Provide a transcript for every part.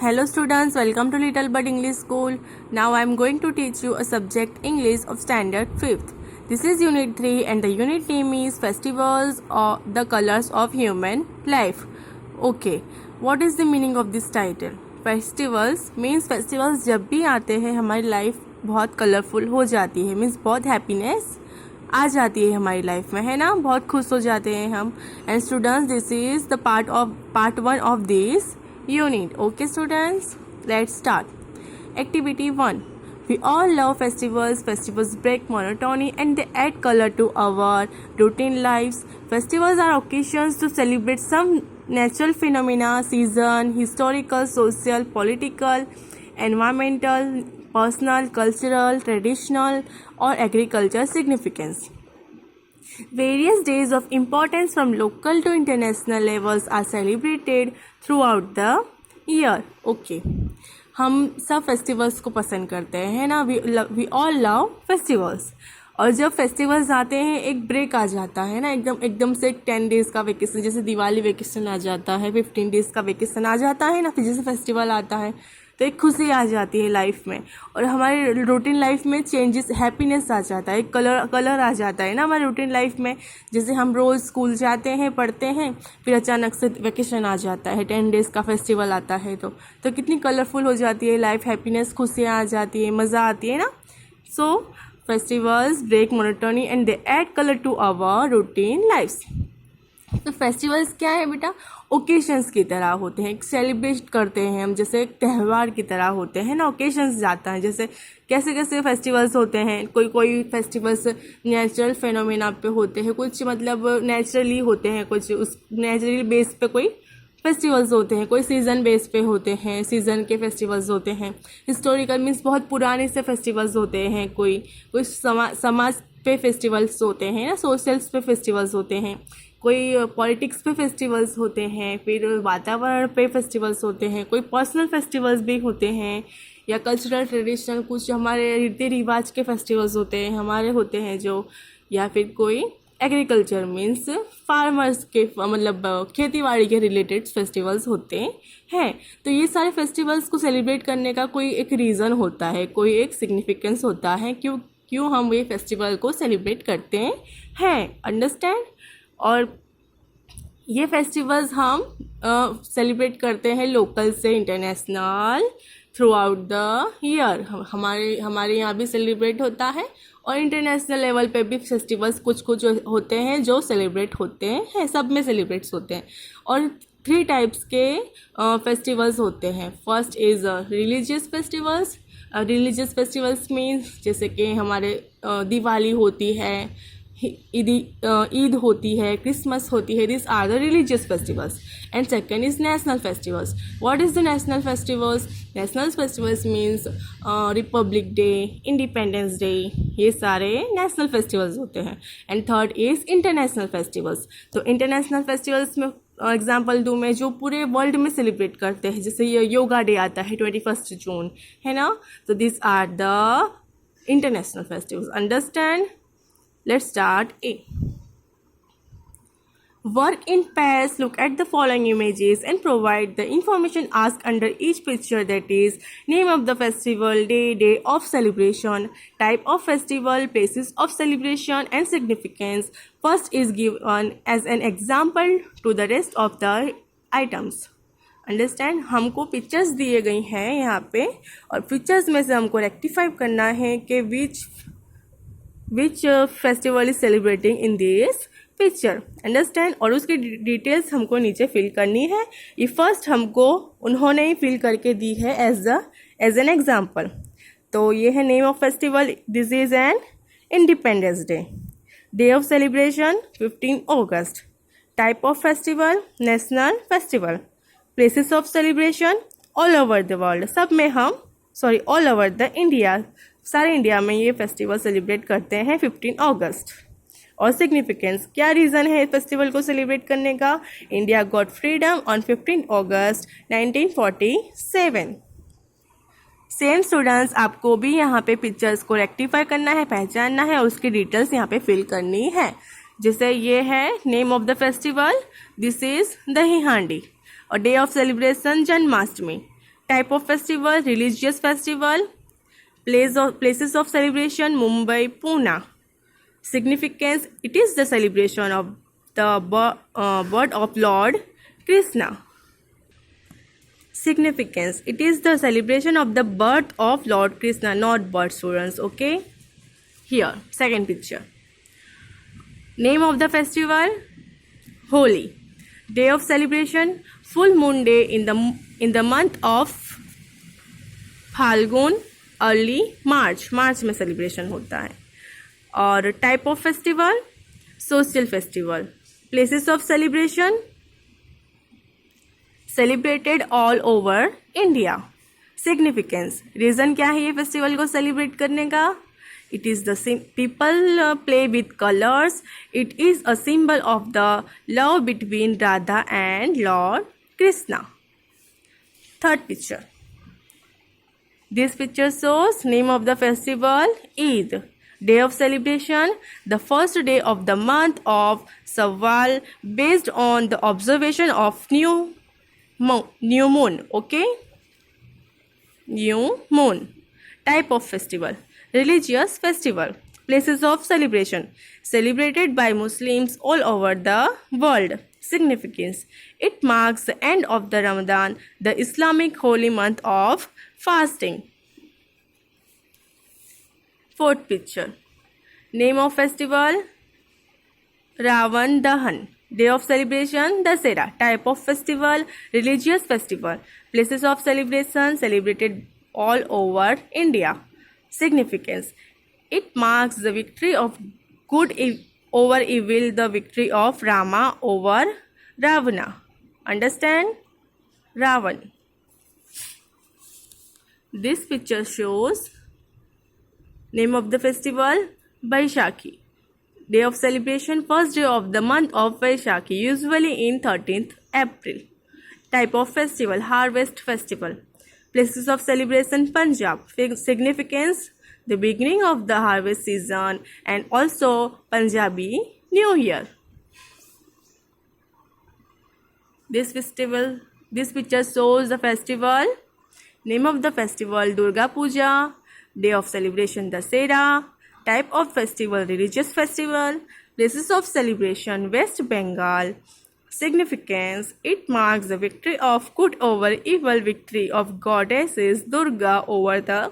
Hello students, welcome to Little Bird English School. Now I am going to teach you a subject English of standard 5th. This is unit 3 and the unit name is Festivals or the Colors of Human Life. Okay, what is the meaning of this title? Festivals means festivals जब भी आते हैं हमारी life बहुत colourful हो जाती है, means बहुत हैप्पीनेस आ जाती है हमारी लाइफ में, है ना, बहुत खुश हो जाते हैं हम. And students, this is the part 1 of this unit. Okay students, let's start. Activity 1. We all love festivals. Festivals break monotony and they add color to our routine lives. Festivals are occasions to celebrate some natural phenomena, season, historical, social, political, environmental, personal, cultural, traditional or agricultural significance. Various days of importance from local to international levels are celebrated throughout the year. Okay, हम सब festivals को पसंद करते हैं, है ना. We all love festivals. और जब फेस्टिवल्स आते हैं एक ब्रेक आ जाता है ना, एकदम से 10 डेज़ का वेकेशन, जैसे दिवाली वेकेशन आ जाता है, 15 डेज़ का वेकेशन आ जाता है ना, फिर जैसे फेस्टिवल आता है तो एक खुशी आ जाती है लाइफ में. और हमारे रूटीन लाइफ में चेंजेस, हैप्पीनेस आ जाता है, कलर आ जाता है ना हमारे रूटीन लाइफ में. जैसे हम रोज़ स्कूल जाते हैं, पढ़ते हैं, फिर अचानक से वेकेशन आ जाता है, 10 डेज़ का फेस्टिवल आता है तो कितनी कलरफुल हो जाती है लाइफ, हैप्पीनेस, खुशियाँ आ जाती है, मज़ा आती है ना. So festivals break monotony and they add colour to our routine lifes. तो फेस्टिवल्स क्या है बेटा? ओकेशंस की तरह होते हैं, सेलिब्रेट करते हैं हम, जैसे एक त्यौहार की तरह होते हैं ना. ओकेशंस जाता है, जैसे कैसे कैसे फेस्टिवल्स होते हैं. कोई फेस्टिवल्स नेचुरल फेनोमेना पे होते हैं, कुछ मतलब नेचुरली होते हैं, कुछ उस नेचुरल बेस पे कोई फेस्टिवल्स होते हैं, कोई सीज़न बेस पे होते हैं, सीज़न के फेस्टिवल्स होते हैं. हिस्टोरिकल मीन्स बहुत पुराने से फेस्टिवल्स होते हैं. कोई समाज पे फेस्टिवल्स होते हैं ना, सोशल्स पे फेस्टिवल्स होते हैं. कोई पॉलिटिक्स पे फेस्टिवल्स होते हैं, फिर वातावरण पे फेस्टिवल्स होते हैं, कोई पर्सनल फेस्टिवल्स भी होते हैं, या कल्चरल ट्रेडिशनल कुछ हमारे रीति रिवाज के फेस्टिवल्स होते हैं, हमारे होते हैं जो, या फिर कोई एग्रीकल्चर मीन्स फार्मर्स के मतलब खेती के रिलेटेड फेस्टिवल्स होते हैं. तो ये सारे फेस्टिवल्स को सेलिब्रेट करने का कोई एक रीज़न होता है, कोई एक सिग्निफिकेंस होता है, क्यों हम ये फेस्टिवल को सेलिब्रेट करते हैं. अंडरस्टैंड. और ये फेस्टिवल्स हम सेलिब्रेट करते हैं लोकल से international through out the year. हमारे यहाँ भी सेलिब्रेट होता है और इंटरनेशनल लेवल पे भी फेस्टिवल्स कुछ होते हैं जो सेलिब्रेट होते हैं, सब में सेलिब्रेट्स होते हैं. और 3 टाइप्स के फेस्टिवल्स होते हैं. First is religious festivals. Religious festivals means जैसे कि हमारे दिवाली होती है, ईद होती है, क्रिसमस होती है. This are the religious festivals. And second is national festivals. What is the national festivals? National festivals means republic day, independence day, ये सारे नेशनल फेस्टिवल्स होते हैं. And third is international festivals. तो इंटरनेशनल फेस्टिवल्स में example दूँ मैं, जो पूरे वर्ल्ड में सेलिब्रेट करते हैं, जैसे ये योगा डे आता है 21 जून, है ना. तो this are the international festivals. Understand. Let's start A. Work in pairs. Look at the following images and provide the information asked under each picture, that is name of the festival, day of celebration, type of festival, places of celebration and significance. First is given as an example to the rest of the items. Understand. हमको pictures दिए गई हैं यहाँ पे और pictures में से हमको रेक्टिफाई करना है कि which festival is celebrating in this picture. Understand. और उसकी डिटेल्स हमको नीचे फिल करनी है. ये फर्स्ट हमको उन्होंने ही फिल करके दी है एज एन एग्जाम्पल. तो ये है name of festival. This is an independence day. Day of celebration 15 August. Type of festival national festival. Places of celebration all over the world. सब में हम ऑल ओवर द इंडिया, सारे India में ये festival celebrate करते हैं 15 अगस्त. और significance, क्या रीज़न है फेस्टिवल को सेलिब्रेट करने का? India got freedom on 15 August 1947. Same students, आपको भी यहाँ पे पिक्चर्स को रेक्टिफाई करना है, पहचानना है और उसकी डिटेल्स यहाँ पे फिल करनी है. जैसे ये है name of the festival, this is दही हांडी. और day of celebration Janmashtami. Type of festival, religious festival. Places of celebration, Mumbai, Pune. Significance, it is the celebration of the birth of Lord Krishna. Significance, it is the celebration of the birth of Lord Krishna, not birth, students. Okay, here second picture. Name of the festival, Holi. Day of celebration, full moon day in the month of Phalgun, early March में celebration होता है. और type of festival, social festival. Places of celebration, celebrated all over India. Significance, reason क्या है ये festival को celebrate करने का? It is the people play with colours. It is a symbol of the love between Radha and lord Krishna. Third picture. This picture shows name of the festival, Eid. Day of celebration, the first day of the month of Shawwal, based on the observation of new moon. Okay, new moon. Type of festival, religious festival. Places of celebration, celebrated by Muslims all over the world. Significance, it marks the end of the Ramadan, the Islamic holy month of fasting. Fourth picture. Name of festival, Ravan Dahan. Day of celebration, Dasera. Type of festival, religious festival. Places of celebration, celebrated all over India. Significance, it marks the victory of good over evil, the victory of Rama over Ravana. Understand? Ravan. This picture shows name of the festival, Vaishakhi. Day of celebration, first day of the month of Vaishakhi, usually in 13th April. Type of festival, harvest festival. Places of celebration, Punjab. Significance, the beginning of the harvest season and also Punjabi New Year. This picture shows the festival. Name of the festival, Durga Puja. Day of celebration, Dasera. Type of festival, religious festival. Places of celebration, West Bengal. Significance, it marks the victory of good over evil, victory of goddesses Durga over the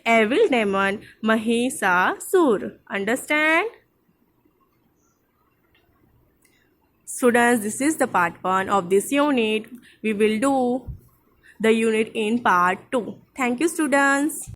evil demon Mahisasur. Understand? Students, this is the part 1 of this unit. We will do the unit in part 2. Thank you, students.